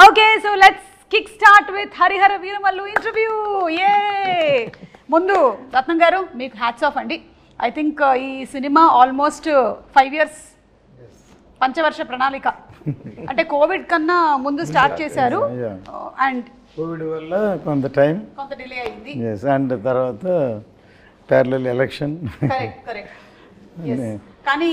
Okay, so let's kickstart with Harihara Veeramallu interview. Yay! Mundu, Ratnam garu, meeku hats off andi. I think ee cinema almost 5 years. Panchavarsha Pranalika. అంటే Covid కన్నా ముందు start చేశారు and Covid వల్ల కొంత delay అయింది. yes and తర్వాత parallel election. Correct కానీ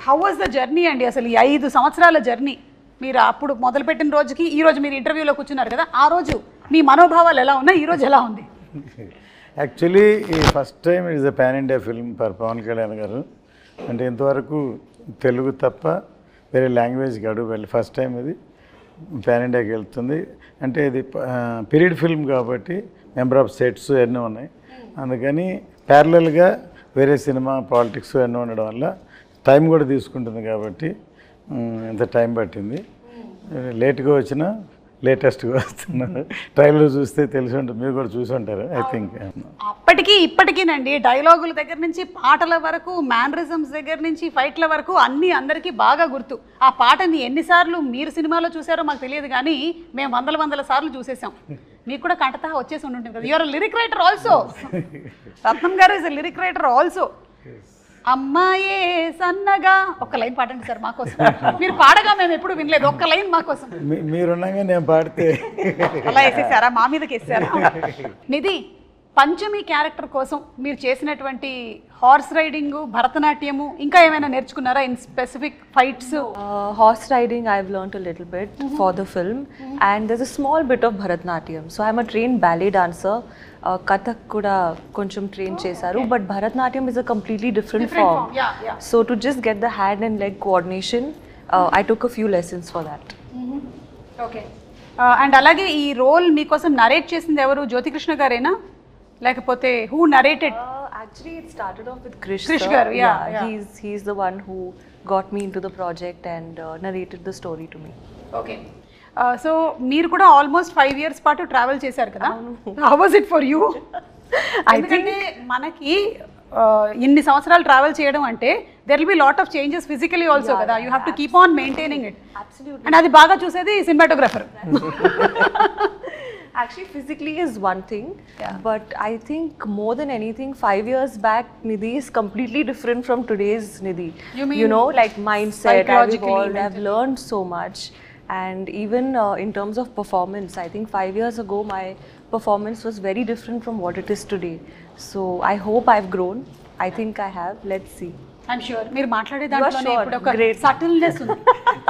how was the journey అండి? అసలు ఈ 5 సంవత్సరాల జర్నీ మీరు అప్పుడు మొదలుపెట్టిన రోజుకి ఈ రోజు మీరు ఇంటర్వ్యూలో కూర్చున్నారు కదా, ఆ రోజు మీ మనోభావాలు ఎలా ఉన్నాయి, ఈ రోజు ఎలా ఉంది? యాక్చువల్లీ ఈ first time it is a pan India film for Pavan Kalyan గారు. అంటే ఇంతవరకు తెలుగు తప్ప వేరే లాంగ్వేజ్కి అడుగు వెళ్ళి ఫస్ట్ టైం ఇది పాన్ ఇండియాకి వెళ్తుంది. అంటే ఇది పీరియడ్ ఫిల్మ్ కాబట్టి మెంబర్ ఆఫ్ సెట్స్ ఎన్నో ఉన్నాయి, అందుకని ప్యారలల్గా వేరే సినిమా పాలిటిక్స్ ఎన్నో ఉండడం వల్ల టైం కూడా తీసుకుంటుంది కాబట్టి ఎంత టైం పట్టింది. లేట్గా వచ్చినా లేటెస్ట్గా వస్తున్నారు. ట్రైలర్ చూస్తే తెలిసి ఉంటుంది, మీరు కూడా చూసి ఉంటారు ఐ థింక్. అప్పటికి ఇప్పటికీనండి డైలాగుల దగ్గర నుంచి పాటల వరకు, మ్యానరిజమ్స్ దగ్గర నుంచి ఫైట్ల వరకు అన్నీ అందరికీ బాగా గుర్తు. ఆ పాటని ఎన్నిసార్లు మీరు సినిమాలో చూసారో మాకు తెలియదు, కానీ మేము వందల సార్లు చూసేసాం. మీకు కూడా కంటతా వచ్చేసి ఉంటుంది కదా. You're lyric writer also. Ratnam గారు ఇస్ లిరిక్ రైటర్ ఆల్సో. అమ్మాయే సన్నగా ఒక్క లైన్ పాడండి సార్ మాకోసం. మీరు పాడగా మేము ఎప్పుడు వినలేదు, ఒక్క లైన్ మాకోసం. మీరున్నాగా నేను పాడితే అలా వేసేసారా, మా మీదకి వేసారా? నిధి, పంచమి క్యారెక్టర్ కోసం మీరు చేసినటువంటి హార్స్ రైడింగ్, భరతనాట్యము, ఇంకా ఏమైనా నేర్చుకున్నారా in specific fights? Horse riding I've learned a little bit for the film, and there's a small bit of Bharatnatyam. So I'm a trained ballet dancer. Kathak kuda koncham train chesaru, but Bharatnatyam is a completely different form. Yeah. So to just get the hand and leg coordination, I took a few lessons for that. Okay. And అలాగే ఈ role మీకోసం narrate చేసింది ఎవరు? జ్యోతికృష్ణ గారేనా, లేకపోతే who narrated? Actually it started off with Krish Krish sir. garu, yeah. He's the one who got me into the project and narrated the story to me. Okay. So మీరు కూడా almost 5 years పాటు travel చేశారు కదా. How was it for you? ఎందుకంటే మనకి ఇన్ని సంవత్సరాలు travel చేయడం అంటే there will be lot of changes physically also కదా. You have to keep on maintaining it. And అది బాగా చూసేది cinematographer. Actually, physically is one thing, but I think more than anything, 5 years back, Nidhi is completely different from today's Nidhi. You know, like mindset, I've psychologically, evolved, I've learned so much. And even in terms of performance, I think 5 years ago, my performance was very different from what it is today. So I hope I've grown. I think I have. Let's see. I'm sure మీరు మాట్లాడే దాంట్లోనే sure. ఇప్పుడు ఒక Great. Subtleness ఉంది.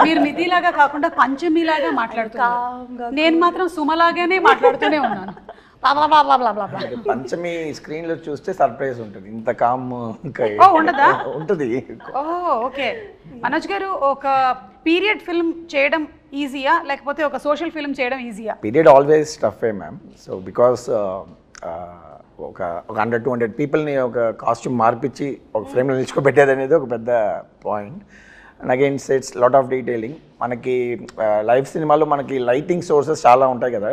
మీరు నిధిలాగా కాకుండా పంచమిలాగా మాట్లాడుతున్నారు. నేను మాత్రం సుమలాగానే మాట్లాడుతూనే ఉన్నాను. పంచమి స్క్రీన్ లో చూస్తే సర్ప్రైజ్ ఉంటుంది. ఇంత కామ్ ఉండదా? ఉంటుంది. ఓకే. మనోజ్ గారు, ఒక పీరియడ్ ఫిల్మ్ చేయడం ఈజీయా, లేకపోతే ఒక సోషల్ ఫిల్మ్ చేయడం ఈజీయా? Period always tough ma'am. So because ఒక 100-200 పీపుల్ని ఒక కాస్ట్యూమ్ మార్పించి ఒక ఫ్రేమ్లో నిల్చుకోబెట్టేది అనేది ఒక పెద్ద point. And again it's lot of detailing. మనకి లైవ్ సినిమాలో మనకి లైటింగ్ సోర్సెస్ చాలా ఉంటాయి కదా.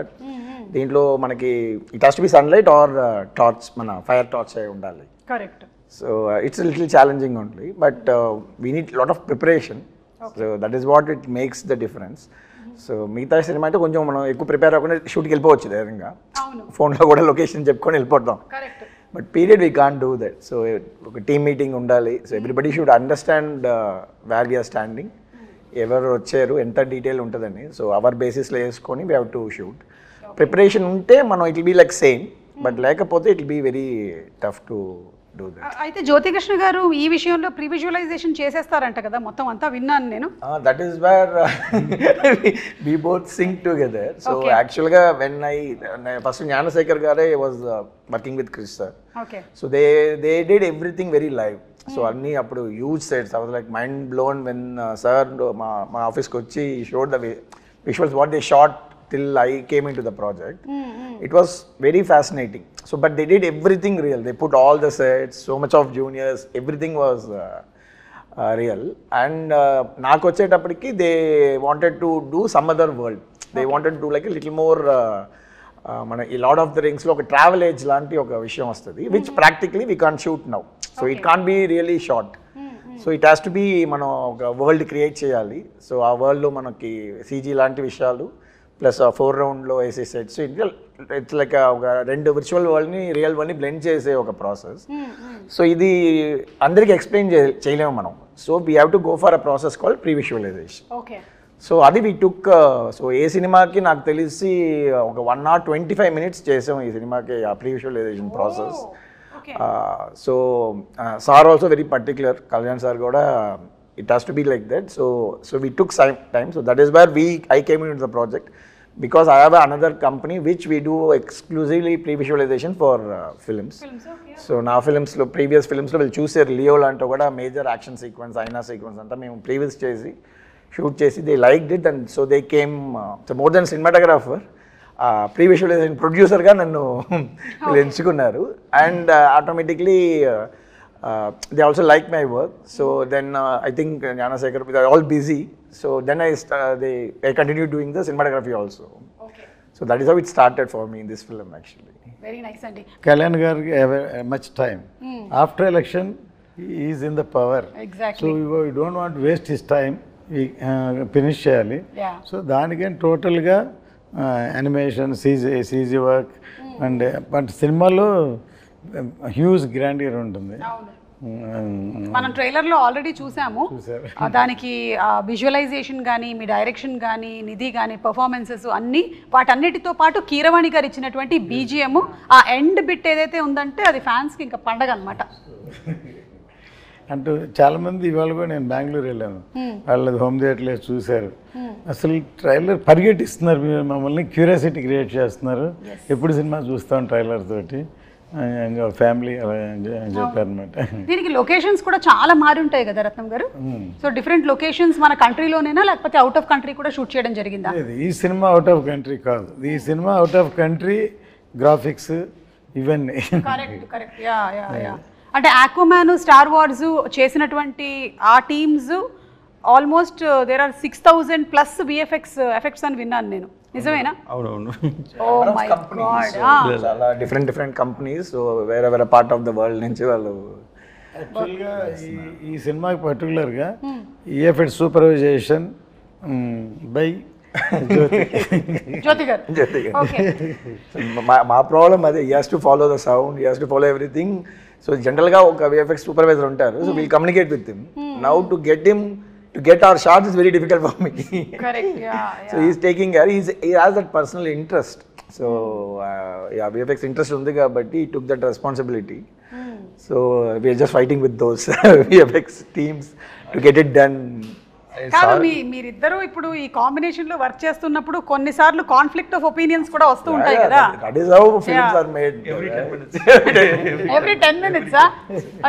దీంట్లో మనకి it has to be sunlight or torch, మన ఫైర్ టార్చ్ అయి ఉండాలి. Correct. So it's little challenging only, but we need lot of preparation. So that is what it makes the difference. So మిగతా cinema అయితే కొంచెం మనం ఎక్కువ prepare అవ్వకుండా షూట్కి వెళ్ళిపోవచ్చు ధైర్యంగా, ఫోన్లో కూడా లొకేషన్ చెప్పుకొని వెళ్ళిపోతాం. But period we can't do that. So ఒక టీమ్ మీటింగ్ ఉండాలి. So everybody should understand where we're standing, ఎవరు వచ్చారు, ఎంత డీటెయిల్ ఉంటుందని. సో అవర్ బేసిస్లో వేసుకొని we have to shoot. Preparation ఉంటే మనం it will be like same, but లేకపోతే it will be very tough to do that. అయితే జ్యోతికృష్ణ గారు ఈ విషయంలో ప్రీ విజువలైజేషన్ చేసేస్తారంట కదా, మొత్తం అంతా విన్నాను నేను. That is where we both sync together. So యాక్చువల్గా వెన్ ఫస్ట్ జ్ఞానశేఖర్ గారే was working with Krish sir. So they did everything very live. So అన్నీ అప్పుడు huge sets. I was like mind blown when sir మా ఆఫీస్కి వచ్చి showed the visuals what they shot till I came into the project. It was very fascinating. So but they did everything real. They put all the sets, so much of juniors, everything was real. And naaku vachetappadiki they wanted to do some other world. They wanted to do like a little more mana ee Lord of the Rings lo oka travel age lanti oka vishayam vastadi, which practically we can't shoot now. So it can't be really shot. So it has to be మనం ఒక world create చేయాలి. So ఆ వరల్డ్లో మనకి CG లాంటి విషయాలు plus ఆ 4 రౌండ్లో వేసే సెట్స్, ఇట్స్ లైక్ ఒక 2 విర్చువల్ వరల్డ్ని రియల్ వరల్డ్ని బ్లెండ్ చేసే ఒక ప్రాసెస్. సో ఇది అందరికీ ఎక్స్ప్లెయిన్ చేయలేము మనం. So we have to go for a process called pre visualization. So అది వీ టుక్. సో ఏ సినిమాకి నాకు తెలిసి ఒక 1 hour 25 minutes చేసాం ఈ సినిమాకి ఆ pre visualization process. So sir also very particular, Kalyan sir కూడా it has to be like that. So we took some time. So that is where I came into the project, because I have another company which we do exclusively pre-visualization for films. So now films lo previous films lo will choose Leo lanto kuda major action sequence, aina sequence anta mem previous chesi shoot chesi they liked it, and so they came. So more than cinematographer, pre-visualization producer ga nannu enchukunnaru, and automatically they also like my work. So then I think Gnanasekhar, they are all busy. So then I continued doing the cinematography also. Okay. So that is how it started for me in this film actually. Very nice, Andy. Kalyan Garg have much time. After election, he is in the power. Exactly. So we don't want to waste his time. We finish cheyali. Yeah. So దానికని టోటల్గా animation, CG work, and but సినిమాలో huge grandeur ఉంటుంది. మనం ట్రైలర్లో already చూసాము. దానికి visualisation కానీ, మీ direction కానీ, నిధి కానీ, పర్ఫార్మెన్సెస్ అన్నీ, వాటన్నిటితో పాటు కీరవాణి గారు ఇచ్చినటువంటి బీజిఎం, ఆ ఎండ్ బిట్ ఏదైతే ఉందంటే అది ఫ్యాన్స్కి ఇంకా పండగ అనమాట. అంటూ చాలామంది ఇవాళ కూడా నేను బెంగళూరు వెళ్ళాను, వాళ్ళది హోమ్ థియేటర్లో చూశారు. అసలు ట్రైలర్ పరిగెట్టిస్తున్నారు, మమ్మల్ని క్యూరియాసిటీ క్రియేట్ చేస్తున్నారు, ఎప్పుడు సినిమా చూస్తాం ట్రైలర్ తోటి ఫ్యామిలీ చెప్పారనమాట. దీనికి లొకేషన్స్ కూడా చాలా మారి ఉంటాయి కదా రత్నం గారు. సో డిఫరెంట్ లొకేషన్స్ మన కంట్రీలోనేనా లేకపోతే అవుట్ ఆఫ్ కంట్రీ కూడా షూట్ చేయడం జరిగిందా? ఈ సినిమా అవుట్ ఆఫ్ కంట్రీ కాదు, ఈ cinema out of country graphics ఇవన్నీ. కరెక్ట్. అంటే ఆక్వామ్యాన్, స్టార్ వార్స్ చేసినటువంటి ఆ teams almost there are 6,000+ effects అని విన్నాను నేను, నిజమేనా? అవునవును. చాలా డిఫరెంట్ కంపెనీస్ వేరే పార్ట్ ఆఫ్ ద వరల్డ్ నుంచి వాళ్ళు. యాక్చువల్గా ఈ సినిమాకి పర్టికులర్గా ఈఎఫ్ఎక్స్ సూపర్వైజేషన్ బై జ్యోతి గారు. మా ప్రాబ్లం అదే, he has to follow the sound, he has to follow everything. So జనరల్గా ఒక విఎఫ్ఎక్స్ సూపర్వైజర్ ఉంటారు, so we'll communicate with him. Now to get our shots is very difficult for me. Correct. Yeah. So he's taking care. He has that personal interest. So VFX interest undi kabatti he took that responsibility. So we are just fighting with those VFX teams to get it done. కాదు, మీరిద్దరూ ఇప్పుడు ఈ combination లో work చేస్తున్నప్పుడు కొన్నిసార్లు conflict of opinions కూడా వస్తూ ఉంటాయి కదా. That is how films are made. Every 10 minutes.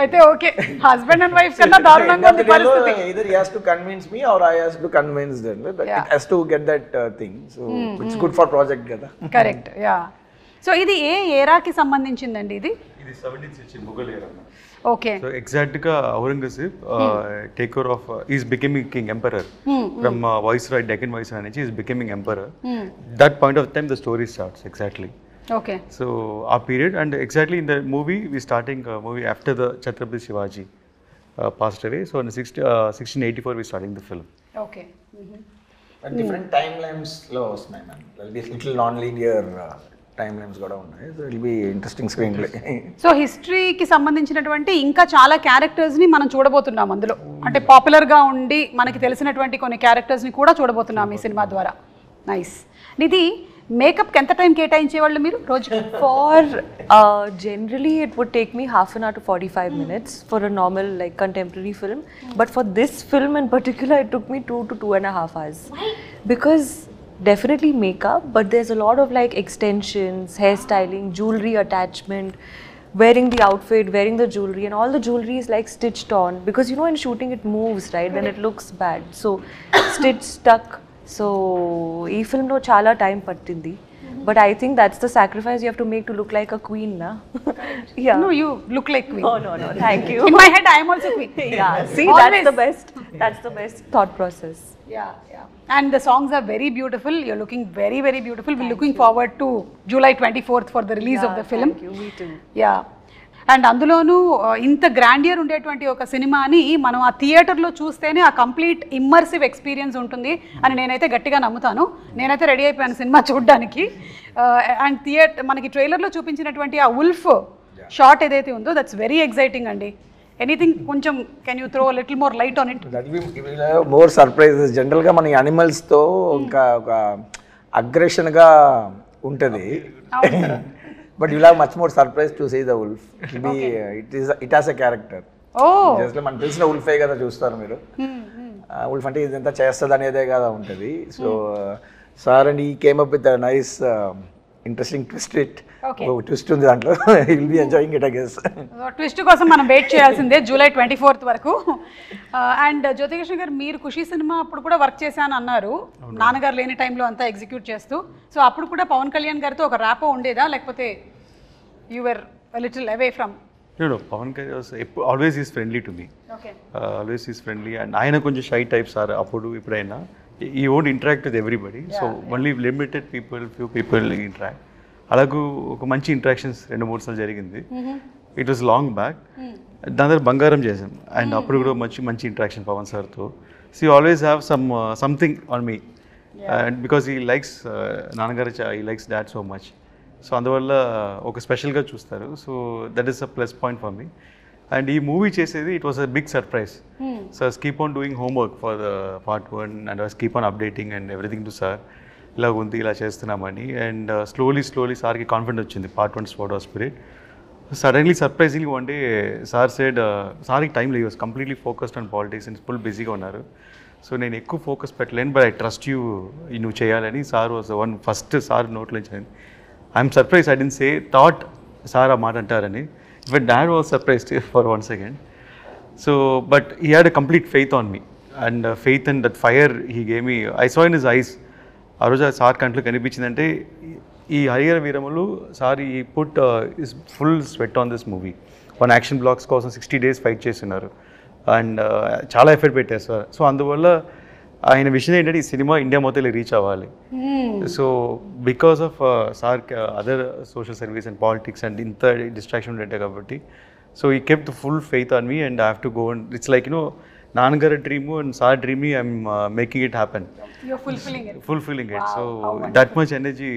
అయితే ఓకే, హస్బెండ్ అండ్ వైఫ్ కన్నా దారుణంగా ఉంది పరిస్థితి. Either he has to convince me or I has to convince them. But it has to get that thing. So it's good for project కదా. Correct. Yeah. So ఇది ఏ ఏరాకి సంబంధించిందండి? ఇది 17th century Mughal era. Okay. So exactly Aurangzeb take over of is becoming king emperor from Viceroy, Deccan Viceroy, he is becoming emperor. That point of time the story starts exactly. Okay. So our period, and exactly in the movie we starting movie after the Chhatrapati Shivaji passed away. So in 1684 we starting the film. Okay. Different timelines lo vastnayi man. There will be little non-linear time lines కూడా ఉన్నాయి. So it will be interesting screenplay. So హిస్టరీకి సంబంధించినటువంటి ఇంకా చాలా క్యారెక్టర్స్ని మనం చూడబోతున్నాం అందులో. అంటే పాపులర్గా ఉండి మనకి తెలిసినటువంటి కొన్ని క్యారెక్టర్స్ని కూడా చూడబోతున్నాం ఈ సినిమా ద్వారా. నైస్. నిధి, మేకప్కి ఎంత టైం కేటాయించేవాళ్ళు మీరు రోజు? For generally it would take me 1/2 hour to 45 minutes for a normal like contemporary film, but for this film in particular it took me 2 to 2.5 hours. Because definitely makeup, but there's a lot of like extensions, hairstyling, jewelry attachment, wearing the outfit, wearing the jewelry, and all the jewelry is like stitched on, because you know in shooting it moves, right? Then it looks bad, so stitch stuck. So ee film lo chala time pattindi, but I think that's the sacrifice you have to make to look like a queen, na? Yeah. No, you look like queen. Oh no, thank you. In my head I am also queen. Yeah, see, Always. that's the best thought process. Yeah. And the songs are very beautiful. You're looking very, very beautiful. We're looking forward to July 24th for the release of the film. Thank you. Me too. Yeah. And అందులోనూ ఇంత grandeur ఉండేటువంటి ఒక సినిమాని మనం ఆ థియేటర్లో చూస్తేనే ఆ కంప్లీట్ ఇమ్మర్సివ్ ఎక్స్పీరియన్స్ ఉంటుంది అని నేనైతే గట్టిగా నమ్ముతాను. నేనైతే రెడీ అయిపోయాను సినిమా చూడడానికి. అండ్ మనకి ట్రైలర్లో చూపించినటువంటి ఆ ఉల్ఫ్ షాట్ ఏదైతే ఉందో దట్స్ వెరీ ఎక్సైటింగ్ అండి. ఎనీథింగ్ కొంచెం can you throw little more light on it? More surprises. జనరల్గా మన యానిమల్స్తో ఇంకా ఒక అగ్రెషన్గా ఉంటుంది. But you'll have much more surprise to see the wolf. It has a character. Just మనకు తెలిసిన ఉల్ఫే కదా చూస్తారు మీరు. ఉల్ఫ్ అంటే ఇదంతా చేస్తుంది అనేదే కదా ఉంటుంది. సో సార్ అండ్ ఈ came up with nice interesting twist ఉంది దాంట్లో. Will be enjoying it I guess. Twist కోసం మనం వెయిట్ చేయాల్సిందే జూలై 24th వరకు. అండ్ జ్యోతికృష్ణ గారు, మీరు ఖుషి సినిమా అప్పుడు కూడా వర్క్ చేశాను అన్నారు, నాన్నగారు లేని టైంలో అంతా ఎగ్జిక్యూట్ చేస్తూ. సో అప్పుడు కూడా పవన్ కళ్యాణ్ గారితో ఒక ర్యాపో ఉండేదా, లేకపోతే you were little away from? No, Pawan always is friendly to me. Okay. Always is friendly, and ఆయన కొంచెం షై టైప్స్ సార్. అప్పుడు ఇప్పుడైనా he won't interact with everybody. So only limited people, few people interact. అలాగూ ఒక మంచి interactions 2-3 సార్లు జరిగింది. It was long back. దాని తర్వాత బంగారం చేసాం, అండ్ అప్పుడు కూడా మంచి ఇంటరాక్షన్ పవన్ సార్తో. So you always have something on me, and because he likes నాన్నగారు, he likes dad so much. So అందువల్ల ఒక స్పెషల్గా చూస్తారు. So that is a plus point for me. And ఈ మూవీ చేసేది it was a big surprise. So I keep on doing homework for the part 1 and I keep on updating and everything to sir. ఇలా ఉంది, ఇలా చేస్తున్నామని. And slowly సార్కి confident వచ్చింది part 1 spot of spirit. Suddenly surprisingly one day sir said, సార్కి time లేదు, was completely focused on politics and full బిజీగా ఉన్నారు. సో నేను ఎక్కువ ఫోకస్ పెట్టలేను, బట్ ఐ ట్రస్ట్ యూ, నువ్వు చేయాలని. Sir was one first sir నోట్లో నుంచి. I'm surprise, I didn't thought sir ఆ మాట అంటారని. But dad was surprised for 1 second. So but he had a complete faith on me, and faith and that fire he gave me. I saw in his eyes. ఆ రోజు sir కంట్లో కనిపించిందంటే ఈ Harihara వీరములు sir ఈ put is full sweat on this movie. 1 action blocks కోసం 60 days fight చేస్తున్నారు, and చాలా effort పెట్టారు sir. So అందువల్ల ఆయన విషయం ఏంటంటే ఈ సినిమా ఇండియా మొత్తం రీచ్ అవ్వాలి. So because of sir other social service and politics and ఇంత డిస్ట్రాక్షన్ ఉండే కాబట్టి, సో ఈ kept full faith on me and I have to go. And it's like నాన్నగారి dream and sir dream, I'm making it happen, fulfilling it. So that much energy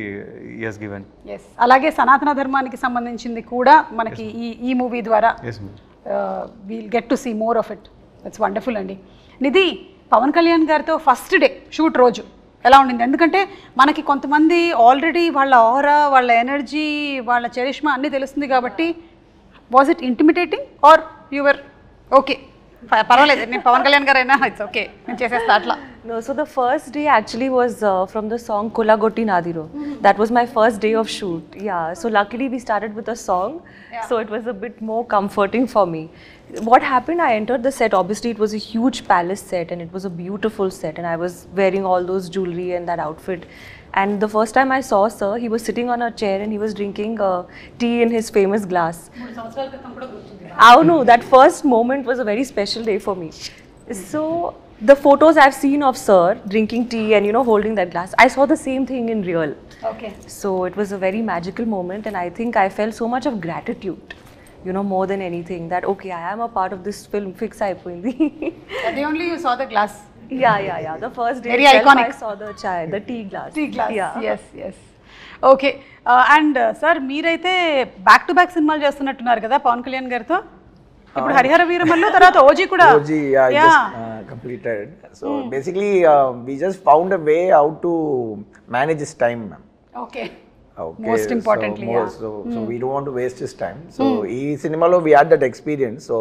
he has given. Yes. అలాగే సనాతన ధర్మానికి సంబంధించింది కూడా మనకి ఈ movie ద్వారా we'll get to see more of it. That's wonderful అండి. నిధి, పవన్ కళ్యాణ్ గారితో ఫస్ట్ డే షూట్ రోజు ఎలా ఉండింది? ఎందుకంటే మనకి కొంతమంది ఆల్రెడీ వాళ్ళ ఆరా, వాళ్ళ ఎనర్జీ, వాళ్ళ చరిష్మా అన్నీ తెలుస్తుంది కాబట్టి, was it intimidating or you're okay పర్వాలేదు నేను పవన్ కళ్యాణ్ గారు అయినా ఇట్స్ ఓకే నేను చేసేస్తా అట్లా? No, so the first day actually was from the song Kolagotti Nadiro. That was my first day of shoot. Yeah, so luckily we started with a song, so it was a bit more comforting for me. What happened, I entered the set, obviously it was a huge palace set and it was a beautiful set, and I was wearing all those jewelry and that outfit. And the first time I saw sir, he was sitting on a chair and he was drinking tea in his famous glass. Oh no, that first moment was a very special day for me. So the photos I've seen of sir drinking tea and holding that glass, I saw the same thing in real. Okay. So it was a very magical moment, and I think I felt so much of gratitude, more than anything, that okay, I am a part of this film. Fix అయిపోయింది. The only you saw the glass. Yeah. The first day Very itself, iconic. I saw the tea glass. Yeah. Yes. Okay. And sir మీరైతే back to back సినిమాలు చేస్తున్నట్టున్నారు కదా పవన్ కళ్యాణ్ గారితో. ఇప్పుడు హరిహర వీరమల్లు తర్వాత OG కూడా. OG I just completed. So basically we just found a way how to manage his time, ma'am. Okay. Most importantly, so we don't want to waste his time. So ee cinema lo we had that experience. So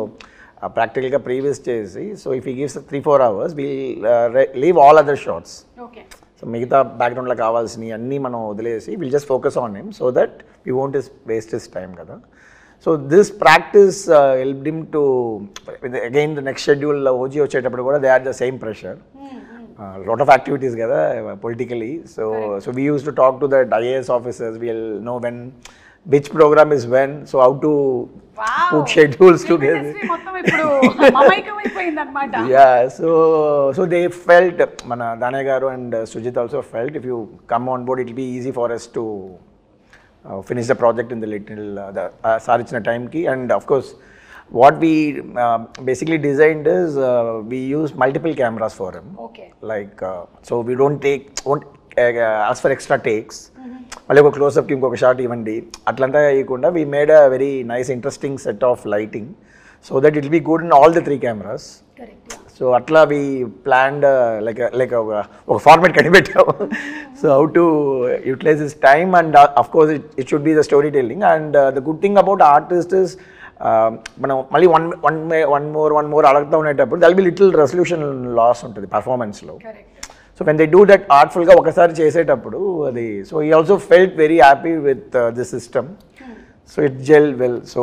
practically ga previous chesi, so if he gives 3-4 hours, we'll leave all other shots. Okay. So మిగతా బ్యాక్గ్రౌండ్లో కావాల్సినవి అన్నీ మనం వదిలేసి will just focus on him so that we won't waste his time కదా. So this practice helped him to again the next schedule OG వచ్చేటప్పుడు కూడా they are the same pressure, lot of activities కదా politically. So we use to talk to that IAS officers, we'll know when which program is when, so how to put schedules together. Yeah, so they felt, mana Danay garu and Sujit also felt, if you come on board it will be easy for us to finish the project in the little sir ఇచ్చిన టైంకి. And of course what we basically designed is we use multiple cameras for him. Okay. Like so we won't ask for extra takes. మళ్ళీ ఒక క్లోజ్అప్కి ఇంకొక shot ఇవ్వండి అట్లంతా వేయకుండా we made a very nice interesting set of lighting so that it will be good in all the 3 cameras. Correct. So అట్లా we planned like ఒక format కనిపెట్టాము. సో how to utilize this time and of course it should be the storytelling and the good thing about artist is మనం మళ్ళీ one more అడుగుతూ ఉండేటప్పుడు there'll be little resolution loss ఉంటుంది పర్ఫార్మెన్స్లో. So when they do that ఆర్ట్ఫుల్గా ఒకసారి చేసేటప్పుడు అది so he also felt very happy with this system. So it gel well. So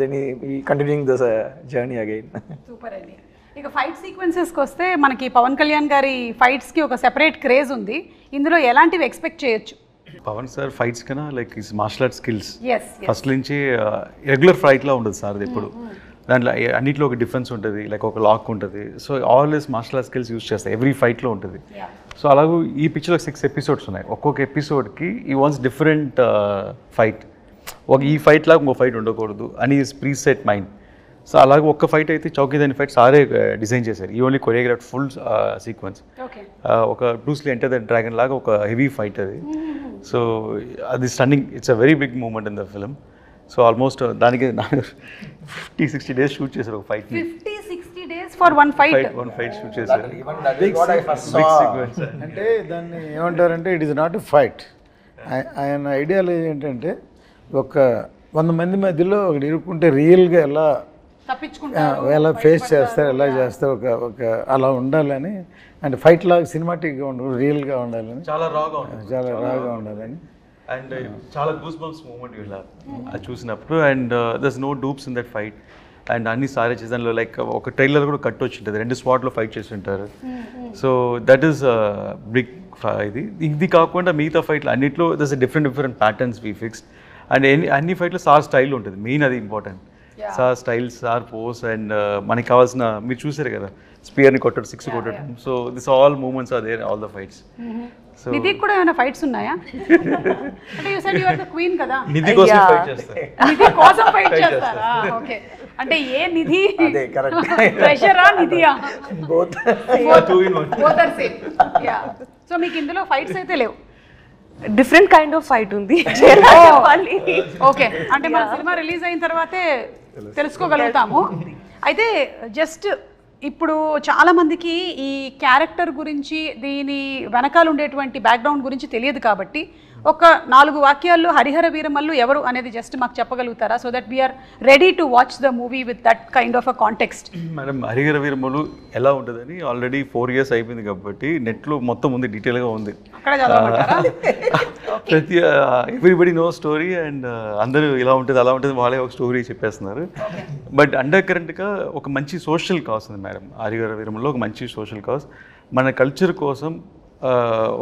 then he continuing this journey again. Super అండి. ఇక fight సీక్వెన్సెస్కి వస్తే మనకి పవన్ కళ్యాణ్ గారి ఫైట్స్కి ఒక సెపరేట్ క్రేజ్ ఉంది. ఇందులో ఎలాంటివి ఎక్స్పెక్ట్ చేయొచ్చు? పవన్ సార్ ఫైట్స్ కన్నా like is martial art skills Yes. First నుంచి రెగ్యులర్ ఫైట్లా ఉండదు సార్ అది ఎప్పుడు. దాంట్లో అన్నింటిలో ఒక డిఫరెన్స్ ఉంటుంది, లైక్ ఒక లాక్ ఉంటుంది. So always martial art skills use చేస్తాయి ఎవ్రీ ఫైట్లో ఉంటుంది. సో అలాగే ఈ పిక్చర్లో 6 ఎపిసోడ్స్ ఉన్నాయి. ఒక్కొక్క ఎపిసోడ్కి ఈ వాన్స్ డిఫరెంట్ ఫైట్. ఈ ఫైట్ లాగా ఇంకో ఫైట్ ఉండకూడదు అని ప్రీ సెట్ మైండ్. సో అలాగే ఒక్క ఫైట్ అయితే చౌకీదాని ఫైట్ సారే డిజైన్ చేశారు. ఈ ఓన్లీ కొరియోగ్రాఫ్ ఫుల్ సీక్వెన్స్. ఒక బ్రూస్లీ ఎంటర్ ద డ్రాగన్ లాగా ఒక హెవీ ఫైట్ అది. సో అది stunning, it's a very big moment in the film. So almost దానికి 50-60 days షూట్ చేశారు ఒక ఫైట్. 50-60 days for one fight shoot చేశారు. అంటే దాన్ని ఏమంటారంటే it is not a fight. ఆయన ఐడియాలజీ ఏంటంటే ఒక 100 మంది మధ్యలో ఒకటి ఇరుక్కుంటే రియల్గా ఎలా ఎలా ఫేస్ చేస్తారు, ఎలా చేస్తారు, ఒక అలా ఉండాలని. అంటే ఫైట్ లాగా సినిమాటిక్గా ఉండదు, రియల్గా ఉండాలని, చాలా రాగా ఉండాలని. అండ్ చాలా గూస్ బంప్స్ మూమెంట్ ఇలా అది చూసినప్పుడు. And there's no dupes in that fight. And అన్ని సారే చేసాను. లైక్ ఒక ట్రైలర్ కూడా కట్ వచ్చి ఉంటుంది, 2 స్పాట్లో ఫైట్ చేసి ఉంటారు. So that is big. ఇది కాకుండా మిగతా ఫైట్లు అన్నింటిలో there's different patterns we fixed. And అన్ని ఫైట్లో సార్ స్టైల్ ఉంటుంది, మెయిన్ అది important. Sir style, sir pose. And మనకి కావాల్సిన మీరు చూసారు కదా, స్పియర్ని కొట్టడం, 6 కొట్టడం. So this all moments are there all the fights. So Nidhi కూడా ఏమైనా ఫైట్స్ ఉన్నాయా? అంటే you said you are the queen కదా, నిధి కోసం ఫైట్ చేస్తారు. నిధి కోసం ఫైట్ చేస్తారా? ఓకే. అంటే ఏ నిధి? అదే కరెక్ట్. ప్రెషరా నిధియా? Both are same. Yeah. So మీకు ఇందులో ఫైట్స్ అయితే లేవు? డిఫరెంట్ కైండ్ ఆఫ్ ఫైట్ ఉంది. ఓకే. అంటే మన సినిమా రిలీజ్ అయిన తర్వాతే తెలుసుకోగలుగుతాము. అయితే జస్ట్ ఇప్పుడు చాలామందికి ఈ క్యారెక్టర్ గురించి, దీని వెనకాల ఉండేటువంటి బ్యాక్గ్రౌండ్ గురించి తెలియదు కాబట్టి ఒక 4 వాక్యాల్లో హరిహర వీరమల్లు ఎవరు అనేది జస్ట్ మాకు చెప్పగలుగుతారా? So that we're ready to watch the movie with that kind of a context. Madam, Hari Hara Veera Mallu ఎలా ఉంటుందని ఆల్రెడీ 4 years అయిపోయింది కాబట్టి నెట్లో మొత్తం ఉంది, డీటెయిల్గా ఉంది. అక్కడ చదవమంటారా? ప్రతి ఎవ్రీబడి నో స్టోరీ. అండ్ అందరూ ఇలా ఉంటుంది అలా ఉంటుంది వాళ్ళే ఒక స్టోరీ చెప్పేస్తున్నారు. బట్ అండర్ కరెంట్గా ఒక మంచి సోషల్ కాజ్ ఉంది మేడం. హరిహర వీరమల్లో ఒక మంచి సోషల్ కాజ్, మన కల్చర్ కోసం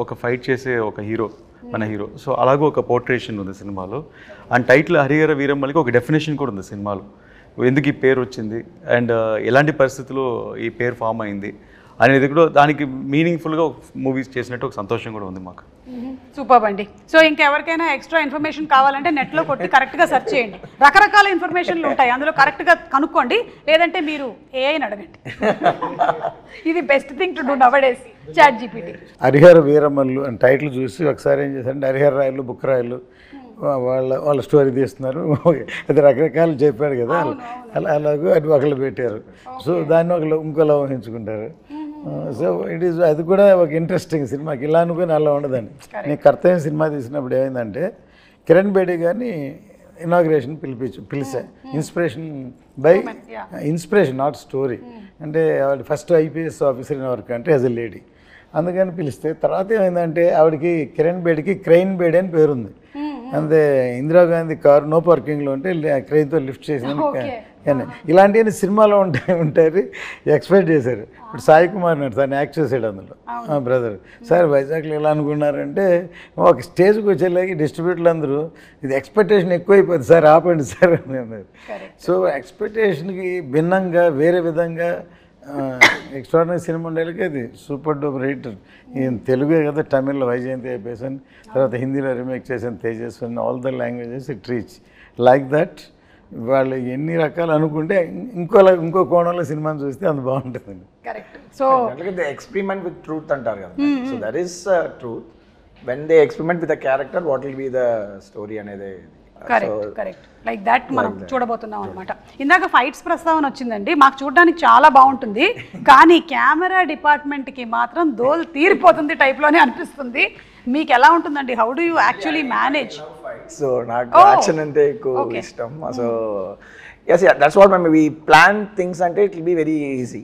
ఒక ఫైట్ చేసే ఒక హీరో, మన హీరో. సో అలాగే ఒక పోర్ట్రేషన్ ఉంది సినిమాలో. అండ్ టైటిల్ హరిహర వీరమల్లికి ఒక డెఫినేషన్ కూడా ఉంది సినిమాలో, ఎందుకు ఈ పేరు వచ్చింది అండ్ ఎలాంటి పరిస్థితుల్లో ఈ పేరు ఫామ్ అయింది అనేది కూడా దానికి మీనింగ్ఫుల్గా మూవీస్ చేసినట్టు ఒక సంతోషం కూడా ఉంది మాకు. సూపర్ అండి. సో ఇంకెవరికైనా ఎక్స్ట్రా ఇన్ఫర్మేషన్ కావాలంటే నెట్లో కొట్టి కరెక్ట్గా సెర్చ్ చేయండి. రకరకాల ఇన్ఫర్మేషన్లు ఉంటాయి, అందులో కరెక్ట్గా కనుక్కోండి. లేదంటే మీరు ఏఐని అడగండి. ఇది best thing to do nowadays, ChatGPT. Harihara Veeramallu అని టైటిల్ చూసి ఒకసారి ఏం చేశారంటే హరిహర రాయలు, బుక్ రాయలు వాళ్ళ స్టోరీ తీస్తున్నారు. అది రకరకాలు చెప్పాడు కదా, అలాగే అది ఒకళ్ళు పెట్టారు. సో దాన్ని ఒకళ్ళు ఇంకోలా ఊహించుకుంటారు. సో ఇట్ ఈస్, అది కూడా ఒక ఇంట్రెస్టింగ్ సినిమాకి. ఇలా అనుకుని అలా ఉండదండి. నేను కర్తవ్యం సినిమా తీసినప్పుడు ఏమైందంటే కిరణ్ బేడి గారిని ఇనాగ్రేషన్ పిలిచా. Inspiration not story. అంటే ఆవిడ first IPS officer in work అంటే యాజ్ ఎ లేడీ, అందుకని పిలిస్తే తర్వాత ఏమైందంటే ఆవిడకి కిరణ్ బేడికి క్రెయిన్ బేడి అని పేరుంది. అంతే, ఇందిరాగాంధీ కారు నో పార్కింగ్లో ఉంటే క్రెయిన్తో లిఫ్ట్ చేసిన కానీ ఇలాంటివన్నీ సినిమాలో ఉంటాయి ఎక్స్పెక్ట్ చేశారు. ఇప్పుడు సాయి కుమార్ నాడు తను యాక్ట్ చేశాడు అందులో, బ్రదర్. సార్ వైజాగ్లో ఎలా అనుకున్నారంటే ఒక స్టేజ్కి వచ్చేలాగి డిస్ట్రిబ్యూటర్లు అందరూ ఇది ఎక్స్పెక్టేషన్ ఎక్కువైపోతుంది సార్, ఆపండి సార్ అని అన్నారు. సో ఎక్స్పెక్టేషన్కి భిన్నంగా వేరే విధంగా ఎక్స్ట్రాడినరీ సినిమా ఉండేకి అది సూపర్ డూపర్ హిట్. ఈయన తెలుగే కదా, తమిళ్లో వైజయంతి అయిపోయాను, తర్వాత హిందీలో రీమేక్ చేసిన Tejaswi, all the languages it reach like that. వాళ్ళు ఎన్ని రకాలు అనుకుంటే ఇంకో కోణంలో సినిమాని చూస్తే అంత బాగుంటుందండి. Correct. So experiment with truth అంటారు కదా, so that is truth. When they experiment with the character, what will be the story అనేది. కరెక్ట్ లైక్ దట్ మనం చూడబోతున్నాం అనమాట. ఇందాక ఫైట్స్ ప్రస్తావన వచ్చిందండి, మాకు చూడడానికి చాలా బాగుంటుంది, కానీ కెమెరా డిపార్ట్మెంట్కి మాత్రం దోల్ తీరిపోతుంది టైప్లోనే అనిపిస్తుంది. మీకు ఎలా ఉంటుందండి? How do you actually manage? So నాకు యాక్షన్ అంటే ఎక్కువ ఇష్టం. So yes, that's what we plan things అంటే it will be very easy.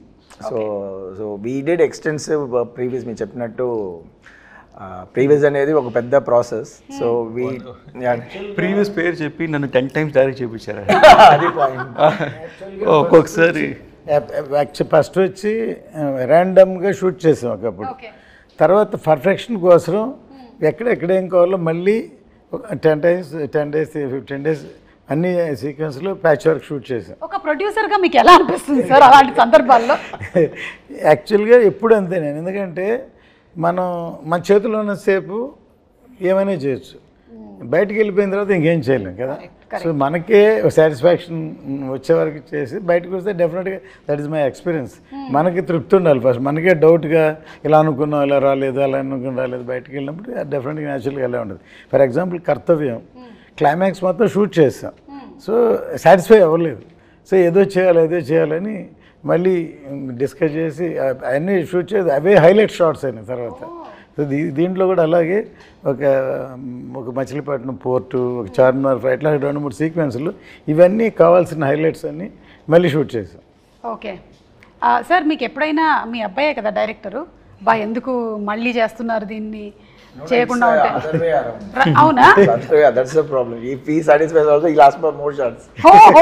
So we did extensive previous, మీరు చెప్పినట్టు ప్రీవియస్ అనేది ఒక పెద్ద ప్రాసెస్. సో వీ ప్రీవియస్ పేరు చెప్పి నన్ను 10 times డైరెక్ట్ చేయించారు. అది పాయింట్. ఒక్కొక్కసారి ఫస్ట్ వచ్చి ర్యాండమ్గా షూట్ చేసాం ఒకప్పుడు, తర్వాత పర్ఫెక్షన్ కోసం ఎక్కడెక్కడ ఏం కావాలో మళ్ళీ 10 days 15 days అన్ని సీక్వెన్స్లో ప్యాచ్ వర్క్ షూట్ చేసాం. ఒక ప్రొడ్యూసర్గా మీకు ఎలా అనిపిస్తుంది సార్ అలాంటి సందర్భాల్లో? యాక్చువల్గా ఎప్పుడు అంతే నేను, ఎందుకంటే మన చేతిలో ఉన్నసేపు ఏమైనా చేయొచ్చు, బయటికి వెళ్ళిపోయిన తర్వాత ఇంకేం చేయలేం కదా. సో మనకే సాటిస్ఫాక్షన్ వచ్చే వరకు చేసి బయటకు వస్తే డెఫినెట్గా దట్ ఈస్ మై ఎక్స్పీరియన్స్. మనకి తృప్తి ఉండాలి ఫస్ట్, మనకే డౌట్గా ఇలా అనుకున్నాం ఇలా రాలేదు అలా అనుకుని రాలేదు, బయటకు వెళ్ళినప్పుడు డెఫినెట్గా న్యాచురల్గా ఎలా ఉండదు. ఫర్ ఎగ్జాంపుల్ కర్తవ్యం క్లైమాక్స్ మొత్తం షూట్ చేస్తాం, సో సాటిస్ఫై అవ్వలేదు, సో ఏదో చేయాలని మళ్ళీ డిస్కస్ చేసి అవన్నీ షూట్ చేసి అవే హైలైట్ షాట్స్ అయినాయి తర్వాత. సో దీంట్లో కూడా అలాగే ఒక మచిలీపట్నం పోర్టు, ఒక చార్మినార్ ఫైట్, ఇట్లా 2-3 సీక్వెన్స్లు ఇవన్నీ కావాల్సిన హైలైట్స్ అన్నీ మళ్ళీ షూట్ చేసాం. ఓకే సార్, మీకు ఎప్పుడైనా మీ అబ్బాయే కదా డైరెక్టరు, ఎందుకు మళ్ళీ చేస్తున్నారు దీన్ని చేయకుండా ఉంటే? అవునా? That's the problem. If he satisfies also, he'll ask for more shots.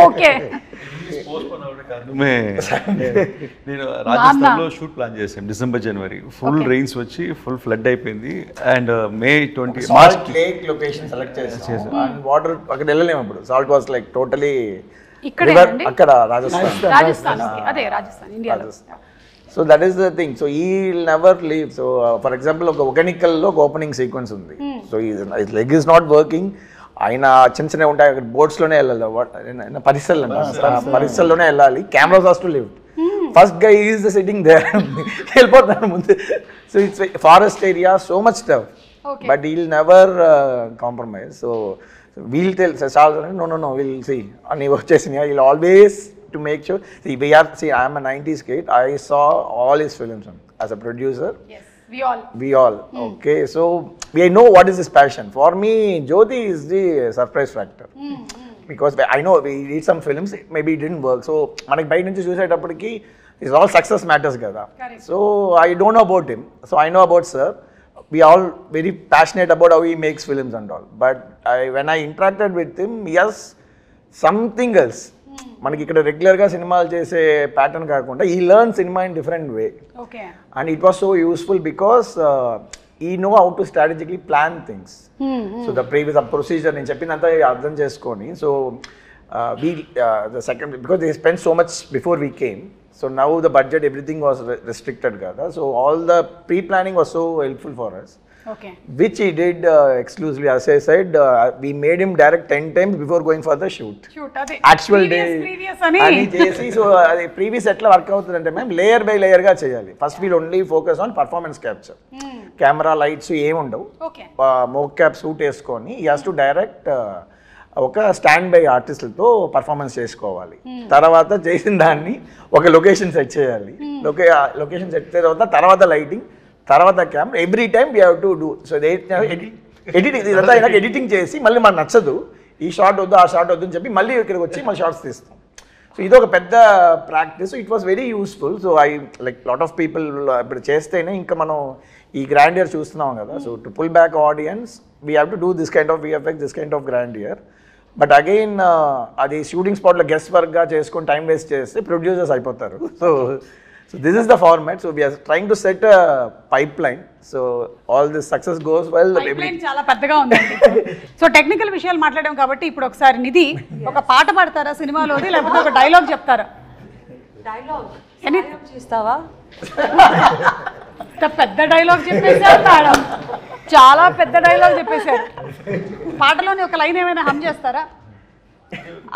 Okay. నేను రాజస్థాన్లో షూట్ ప్లాన్ చేసాం డిసెంబర్ జనవరి, ఫుల్ రెయిన్స్ వచ్చి ఫుల్ ఫ్లడ్ అయిపోయింది. And May 20 Salt Lake location select చేసాం. And water అక్కడ వెళ్ళలేము అప్పుడు. Salt was like totally అక్కడ రాజస్థాన్. అదే రాజస్థాన్, ఇండియాలో. So that is the thing. So he will never leave. So for example ఒక ఒగనికల్లో ఒక ఓపెనింగ్ సీక్వెన్స్ ఉంది. So leg is not working, ఆయన చిన్న ఉంటాయి అక్కడ బోట్స్లోనే వెళ్ళాలి, పరిసల్లోనే వెళ్ళాలి, cameras has to live. First guy is the sitting there, వెళ్ళిపోతాను ముందు. So it's forest area, so much stuff, but he will never compromise. So we'll tell no will see అని వచ్చేసినాయి. Will always to make sure, I am a 90s kid, I saw all his films as a producer. Yes, we all. Okay, so we know what is his passion. For me, Jyoti is the surprise factor. Because I know we did some films, maybe it didn't work, so manaki bhai nunchi chusettappudiki is all success matters kada. So I don't know about him, so I know about sir. We are all very passionate about how he makes films and all, but when I interacted with him, yes, something else. మనకి ఇక్కడ రెగ్యులర్గా సినిమాలు చేసే pattern కాకుండా he learn cinema in different way. And it was so useful because he know how to strategically plan things. So the previous procedure నేను చెప్పిందంతా అర్థం చేసుకొని, so the second because they spend so much before we came, so now the budget everything was restricted కదా, so all the pre planning was so helpful for us. Which he did exclusively. As I said, we made him direct 10 times before going for the shoot. Actual day. Ani chesi, so previous etla work avutundante ma'am, layer by layer ga cheyali. First we'll only focus on performance capture. Camera lights em undavu. Mocap suit eskoni he has to direct ఒక stand by ఆర్టిస్టులతో performance చేసుకోవాలి. తర్వాత చేసిన దాన్ని ఒక location set చేయాలి, location set చేసిన తర్వాత lighting, తర్వాత camera, every time we have to do. So editing ఇదంతా అయినాక ఎడిటింగ్ చేసి మళ్ళీ మనకు నచ్చదు, ఈ షార్ట్ వద్దు ఆ షార్ట్ వద్దు అని చెప్పి మళ్ళీ ఇక్కడికి వచ్చి మళ్ళీ షార్ట్స్ తీస్తాం. సో ఇది ఒక పెద్ద practice. It was very useful. So I like lot of people ఇప్పుడు చేస్తేనే ఇంకా మనం ఈ గ్రాండియర్ చూస్తున్నాం కదా. So to pull back audience we have to do this kind of VFX, this kind of grandeur. But again అది shooting స్పాట్లో guest వర్క్గా చేసుకొని టైం వేస్ట్ చేస్తే ప్రొడ్యూసర్స్ అయిపోతారు. So this is the format. So we are trying to set a pipeline. So all this success goes well. Pipeline చాలా పెద్దగా ఉందండి. So technical విషయాలు మాట్లాడాం కాబట్టి ఇప్పుడు ఒకసారి నిధి ఒక పాట పాడతారా సినిమాలోది, లేకపోతే ఒక డైలాగ్ చెప్తారా? ఎనీ చేస్తావా? ఇంత పెద్ద డైలాగ్ చెప్పేశారు మేడం, చాలా పెద్ద డైలాగ్ చెప్పేశారు. పాటలోని ఒక లైన్ ఏమైనా హమ్ చేస్తారా?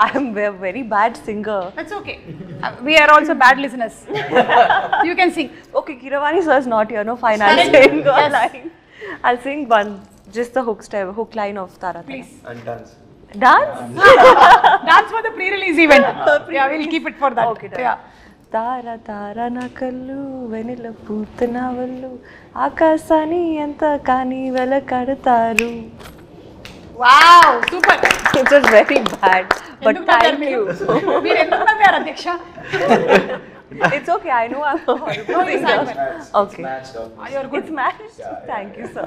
I'm a very bad singer. That's okay. We are also bad listeners. You can sing. Okay, Kiravani sir is not here. No, fine. I'll Correct. sing a Yes. line. I'll sing one, just the hook line of Tara. Please. And dance. Dance? Dance for the pre-release event. Yeah, we'll keep it for that. Okay, done. Yeah. తార తార నా కళ్ళు వెనిల పూత నా వల్లు ఆకాశాన్ని ఎంత కానీ వెలకడతారు. Wow, super. It was very bad, but ఎందుకు నవ్వారు thank మీరు? you. మీరు ఎందుకు నవ్వారు అధ్యక్ష? It's okay. I know I'm a horrible No, you sang singer. well. Okay. Matched up. You're good. It's matched. Thank you, sir.